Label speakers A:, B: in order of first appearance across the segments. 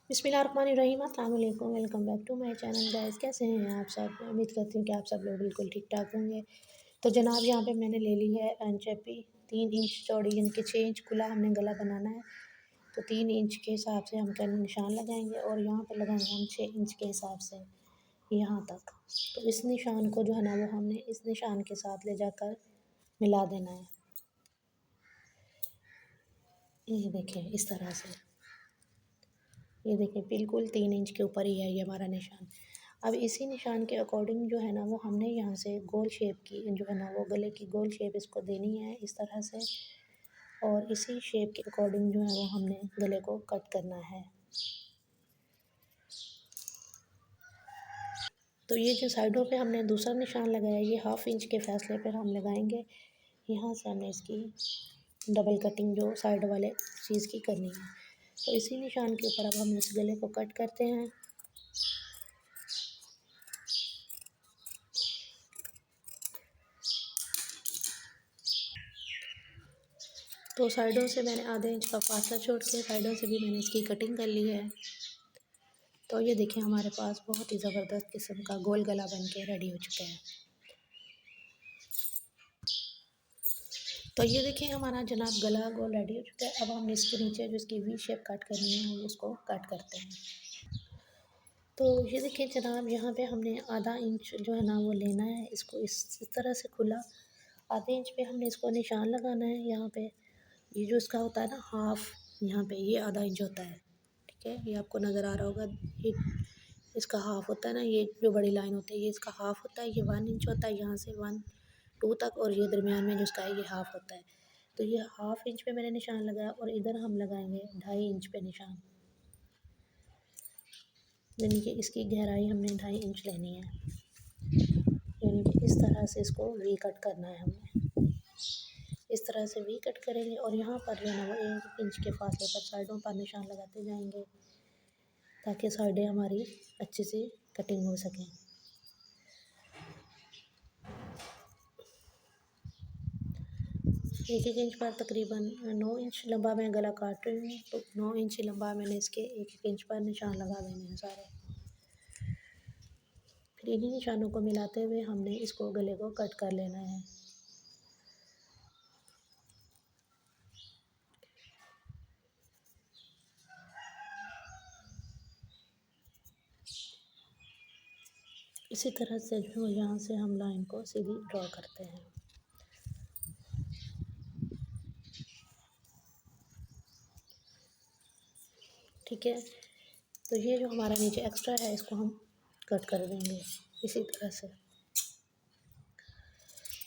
A: बिस्मिल्लाहिर्रहमानिर्रहीम, अस्सलाम वालेकुम। Welcome back to my channel guys. कैसे हैं आप सब? उम्मीद करती हूँ कि आप सब लोग बिल्कुल ठीक ठाक होंगे। तो जनाब यहाँ पे मैंने ले ली है अनचपी 3 इंच चौड़ी, यानी कि 6 इंच खुला हमने गला बनाना है। तो 3 इंच के हिसाब से हम क्या निशान लगाएंगे और यहाँ पर लगाएंगे हम 6 इंच के हिसाब से यहाँ तक। तो इस निशान को जो है ना वो हमने इस निशान के साथ ले जाकर मिला देना है। ये देखें इस तरह से, ये देखिए बिल्कुल 3 इंच के ऊपर ही है ये हमारा निशान। अब इसी निशान के अकॉर्डिंग जो है ना वो हमने यहाँ से गोल शेप की जो है ना वो गले की गोल शेप इसको देनी है इस तरह से, और इसी शेप के अकॉर्डिंग जो है वो हमने गले को कट करना है। तो ये जो साइडों पे हमने दूसरा निशान लगाया ये 1/2 इंच के फासले पर हम लगाएंगे। यहाँ से हमने इसकी डबल कटिंग जो साइड वाले चीज़ की करनी है। तो इसी निशान के ऊपर अब हम इस गले को कट करते हैं। तो साइडों से मैंने आधे इंच का फासला छोड़ के साइडों से भी मैंने इसकी कटिंग कर ली है। तो ये देखिए हमारे पास बहुत ही ज़बरदस्त किस्म का गोल गला बन के रेडी हो चुका है। तो ये देखिए हमारा जनाब गला गोल रेडी हो चुका है। अब हम इसके नीचे जो इसकी वी शेप कट करनी है हम उसको कट करते हैं। तो ये देखिए जनाब यहाँ पे हमने आधा इंच जो है ना वो लेना है, इसको इस तरह से खुला आधे इंच पे हमने इसको निशान लगाना है। यहाँ पे ये जो इसका होता है ना हाफ, यहाँ पे ये आधा इंच होता है, ठीक है, ये आपको नज़र आ रहा होगा। ये इसका हाफ होता है ना, ये जो बड़ी लाइन होती है ये इसका हाफ होता है। ये 1 इंच होता है यहाँ से 1 2 तक, और ये दरमियान में जो इसका है ये हाफ होता है। तो ये 1/2 इंच पे मैंने निशान लगाया और इधर हम लगाएंगे 2.5 इंच पे निशान, यानी कि इसकी गहराई हमने 2.5 इंच लेनी है। यानी कि इस तरह से इसको वी कट करना है हमने, इस तरह से वी कट करेंगे और यहाँ पर जो है ना वो 1 इंच के फासले पर साइडों पर निशान लगाते जाएंगे ताकि साइडें हमारी अच्छे से कटिंग हो सकें। 1 इंच पर तकरीबन 9 इंच लंबा मैं गला काट रही हूँ। तो 9 इंच लंबा मैंने इसके 1 इंच पर निशान लगा देने हैं सारे। फिर इन्हीं निशानों को मिलाते हुए हमने इसको गले को कट कर लेना है। इसी तरह से जो यहाँ से हम लाइन को सीधी ड्रॉ करते हैं। ठीक है, तो ये जो हमारा नीचे एक्स्ट्रा है इसको हम कट कर देंगे इसी तरह से।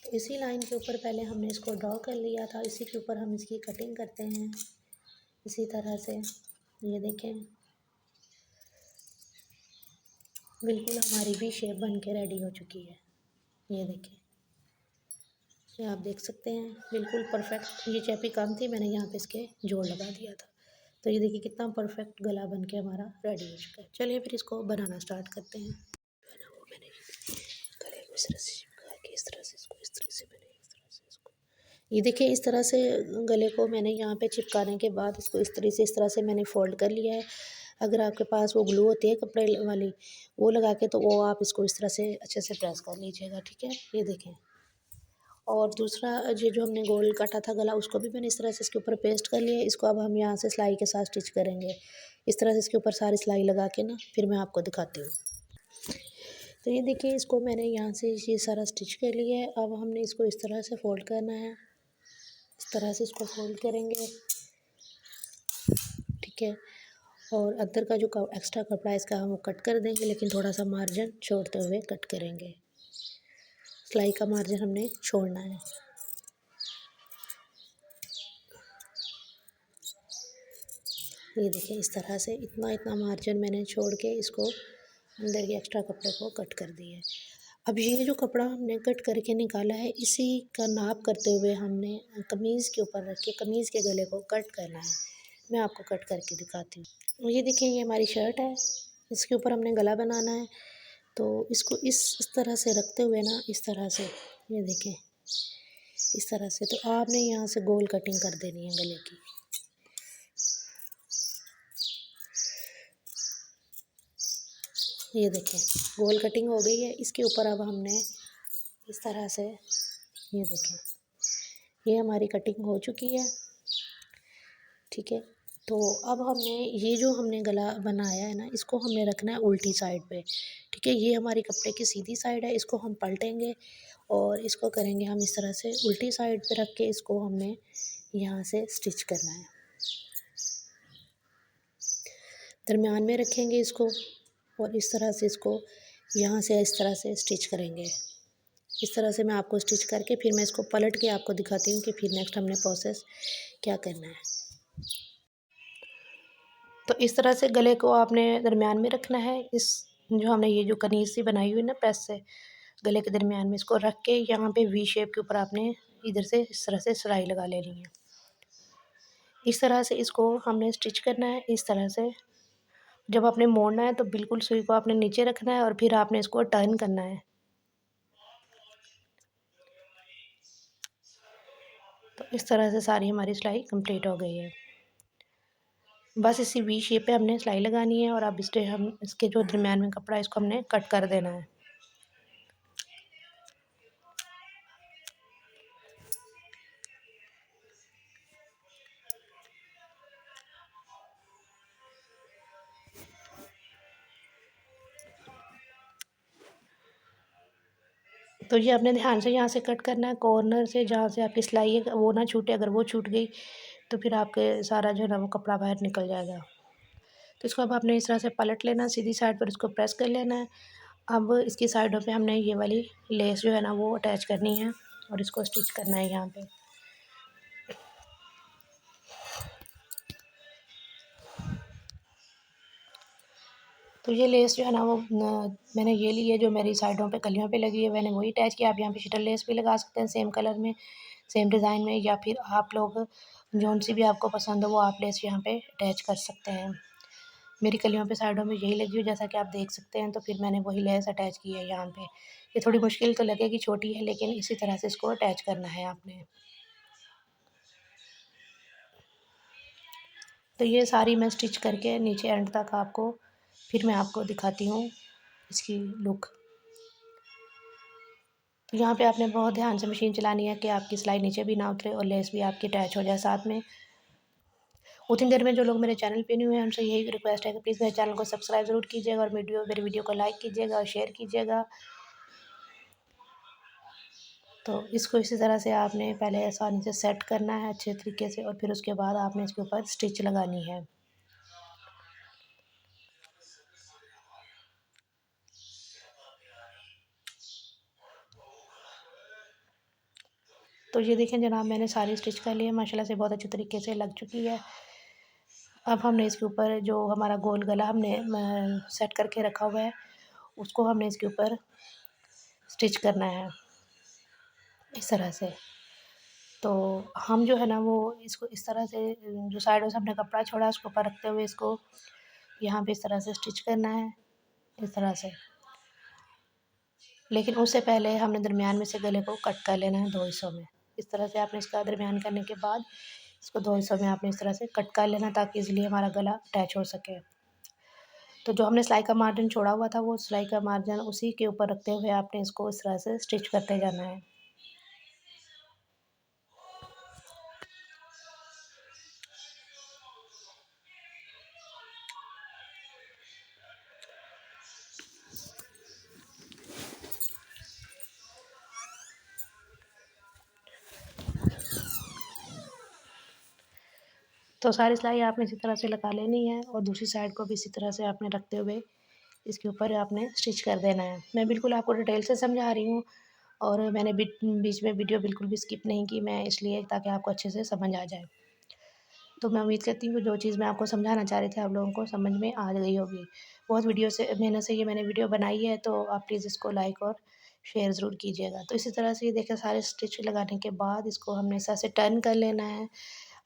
A: तो इसी लाइन के ऊपर पहले हमने इसको ड्रॉ कर लिया था, इसी के ऊपर हम इसकी कटिंग करते हैं इसी तरह से। ये देखें बिल्कुल हमारी भी शेप बन के रेडी हो चुकी है। ये देखें, ये आप देख सकते हैं बिल्कुल परफेक्ट। ये चैपी कम थी, मैंने यहाँ पे इसके जोड़ लगा दिया था। तो ये देखिए कितना परफेक्ट गला बन के हमारा रेडी हो चुका है। चलिए फिर इसको बनाना स्टार्ट करते हैं। वो मैंने गले को इस तरह से चिपका के इस तरह से इसको इस तरह से मैंने इस तरह से इसको, ये देखिए इस तरह से गले को मैंने यहाँ पे चिपकाने के बाद इसको इस तरह से मैंने फ़ोल्ड कर लिया है। अगर आपके पास वो ग्लू होती है कपड़े वाली, वो लगा के तो वो आप इसको इस तरह से अच्छे से प्रेस कर लीजिएगा, ठीक है। ये देखें, और दूसरा ये जो हमने गोल काटा था गला उसको भी मैंने इस तरह से इसके ऊपर पेस्ट कर लिया है। इसको अब हम यहाँ से सिलाई के साथ स्टिच करेंगे। इस तरह से इसके ऊपर सारी सिलाई लगा के ना फिर मैं आपको दिखाती हूँ। तो ये देखिए इसको मैंने यहाँ से ये सारा स्टिच कर लिया है। अब हमने इसको इस तरह से फ़ोल्ड करना है, इस तरह से इसको फ़ोल्ड करेंगे, ठीक है। और अंदर का जो एक्स्ट्रा कपड़ा है इसका हम वो कट कर देंगे, लेकिन थोड़ा सा मार्जिन छोड़ते हुए कट करेंगे। सिलाई का मार्जिन हमने छोड़ना है। ये देखिए इस तरह से इतना मार्जिन मैंने छोड़ के इसको अंदर के एक्स्ट्रा कपड़े को कट कर दिया है। अब ये जो कपड़ा हमने कट करके निकाला है इसी का नाप करते हुए हमने कमीज़ के ऊपर रख के कमीज़ के गले को कट करना है। मैं आपको कट करके दिखाती हूँ। ये देखिए ये हमारी शर्ट है, इसके ऊपर हमने गला बनाना है। तो इसको इस तरह से रखते हुए ना इस तरह से, ये देखें इस तरह से, तो आपने यहाँ से गोल कटिंग कर देनी है गले की। ये देखें गोल कटिंग हो गई है। इसके ऊपर अब हमने इस तरह से, ये देखें ये हमारी कटिंग हो चुकी है। ठीक है, तो अब हमने ये जो हमने गला बनाया है ना, इसको हमने रखना है उल्टी साइड पे। ठीक है, ये हमारी कपड़े की सीधी साइड है, इसको हम पलटेंगे और इसको करेंगे हम इस तरह से उल्टी साइड पे रख के इसको हमने यहाँ से स्टिच करना है। दरमियान में रखेंगे इसको और इस तरह से इसको यहाँ से इस तरह से स्टिच करेंगे। इस तरह से मैं आपको स्टिच करके फिर मैं इसको पलट के आपको दिखाती हूँ कि फिर नेक्स्ट हमने प्रोसेस क्या करना है। तो इस तरह से गले को आपने दरमियान में रखना है। इस जो हमने ये जो कनीज सी बनाई हुई है ना प्रेस से, गले के दरमियान में इसको रख के यहाँ पे वी शेप के ऊपर आपने इधर से इस तरह से सिलाई लगा लेनी है। इस तरह से इसको हमने स्टिच करना है। इस तरह से जब आपने मोड़ना है तो बिल्कुल सुई को आपने नीचे रखना है और फिर आपने इसको टर्न करना है। तो इस तरह से सारी हमारी सिलाई कंप्लीट हो गई है। बस इसी वी शेप पे हमने सिलाई लगानी है और अब इसके हम इसके जो दरमियान में कपड़ा है इसको हमने कट कर देना है। तो ये आपने ध्यान से यहाँ से कट करना है, कॉर्नर से जहाँ से आपकी सिलाई है वो ना छूटे। अगर वो छूट गई तो फिर आपके सारा जो है ना वो कपड़ा बाहर निकल जाएगा। तो इसको अब आपने इस तरह से पलट लेना, सीधी साइड पर इसको प्रेस कर लेना है। अब इसकी साइडों पे हमने ये वाली लेस जो है ना वो अटैच करनी है और इसको स्टिच करना है यहाँ पे। तो ये लेस जो है ना वो मैंने ये ली है जो मेरी साइडों पे कलियों पे लगी है, मैंने वही अटैच किया। आप यहाँ पे शटल लेस भी लगा सकते हैं सेम कलर में, सेम डिज़ाइन में, या फिर आप लोग जौन सी भी आपको पसंद हो वो आप लेस यहाँ पे अटैच कर सकते हैं। मेरी कलियों पे साइडों में यही लगी हुई जैसा कि आप देख सकते हैं, तो फिर मैंने वही लेस अटैच की है यहाँ पे। ये थोड़ी मुश्किल तो लगेगी, छोटी है, लेकिन इसी तरह से इसको अटैच करना है आपने। तो ये सारी मैं स्टिच करके नीचे एंड तक आपको फिर मैं आपको दिखाती हूँ इसकी लुक। तो यहाँ पे आपने बहुत ध्यान से मशीन चलानी है कि आपकी सिलाई नीचे भी ना उतरे और लेस भी आपकी अटैच हो जाए साथ में। उतनी देर में जो लोग मेरे चैनल पे न्यू हैं उनसे यही रिक्वेस्ट है कि प्लीज़ मेरे चैनल को सब्सक्राइब ज़रूर कीजिएगा और मेरी वीडियो को लाइक कीजिएगा और शेयर कीजिएगा। तो इसको इसी तरह से आपने पहले आसानी से सेट करना है अच्छे तरीके से और फिर उसके बाद आपने इसके ऊपर स्टिच लगानी है। तो ये देखें जनाब, मैंने सारी स्टिच कर ली है, माशाल्लाह से बहुत अच्छे तरीके से लग चुकी है। अब हमने इसके ऊपर जो हमारा गोल गला हमने सेट करके रखा हुआ है उसको हमने इसके ऊपर स्टिच करना है इस तरह से। तो हम जो है ना वो इसको इस तरह से जो साइडों से हमने कपड़ा छोड़ा उसको ऊपर रखते हुए इसको यहाँ पे इस तरह से स्टिच करना है, इस तरह से। लेकिन उससे पहले हमने दरमियान में से गले को कट कर लेना है 2 हिस्सों में। इस तरह से आपने इसका दरमियान करने के बाद इसको 2 हिस्सों में आपने इस तरह से कट कर लेना ताकि ईज़िली हमारा गला अटैच हो सके। तो जो हमने सिलाई का मार्जिन छोड़ा हुआ था वो सिलाई का मार्जिन उसी के ऊपर रखते हुए आपने इसको इस तरह से स्टिच करते जाना है। तो सारी सिलाई आपने इसी तरह से लगा लेनी है और दूसरी साइड को भी इसी तरह से आपने रखते हुए इसके ऊपर आपने स्टिच कर देना है। मैं बिल्कुल आपको डिटेल से समझा रही हूँ और मैंने बीच में वीडियो बिल्कुल भी स्किप नहीं की, मैं इसलिए ताकि आपको अच्छे से समझ आ जाए। तो मैं उम्मीद करती हूँ कि जो चीज़ मैं आपको समझाना चाह रही थी आप लोगों को समझ में आ गई होगी। बहुत वीडियो से मेहनत से ये मैंने वीडियो बनाई है, तो आप प्लीज़ इसको लाइक और शेयर ज़रूर कीजिएगा। तो इसी तरह से ये देखिए सारे स्टिच लगाने के बाद इसको हमने ऐसा से टर्न कर लेना है।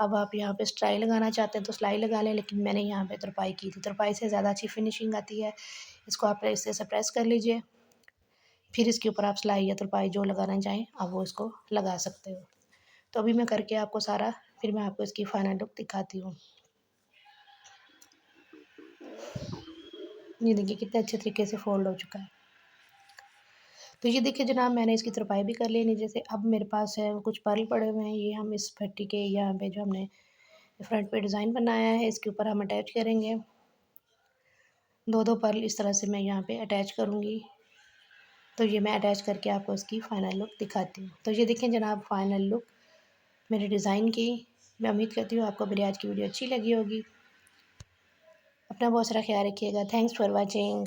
A: अब आप यहाँ पे सिलाई लगाना चाहते हैं तो सिलाई लगा लें, लेकिन मैंने यहाँ पे तुरपाई की थी। तुरपाई से ज़्यादा अच्छी फिनिशिंग आती है। इसको आप ऐसे से प्रेस कर लीजिए, फिर इसके ऊपर आप सिलाई या तुरपाई जो लगाना चाहें आप वो इसको लगा सकते हो। तो अभी मैं करके आपको सारा फिर मैं आपको इसकी फाइनल लुक दिखाती हूँ। ये देखिए कितने अच्छे तरीके से फ़ोल्ड हो चुका है। तो ये देखिए जनाब मैंने इसकी तुरपाई भी कर ली नीचे से। अब मेरे पास है कुछ पर्ल पड़े हुए हैं, ये हम इस पट्टी के यहाँ पे जो हमने फ्रंट पे डिज़ाइन बनाया है इसके ऊपर हम अटैच करेंगे। 2-2 पर्ल इस तरह से मैं यहाँ पे अटैच करूँगी। तो ये मैं अटैच करके आपको इसकी फ़ाइनल लुक दिखाती हूँ। तो ये देखें जनाब फ़ाइनल लुक मेरे डिज़ाइन की। मैं उम्मीद करती हूँ आपको मेरी आज की वीडियो अच्छी लगी होगी। अपना बहुत सारा ख्याल रखिएगा। Thanks for watching.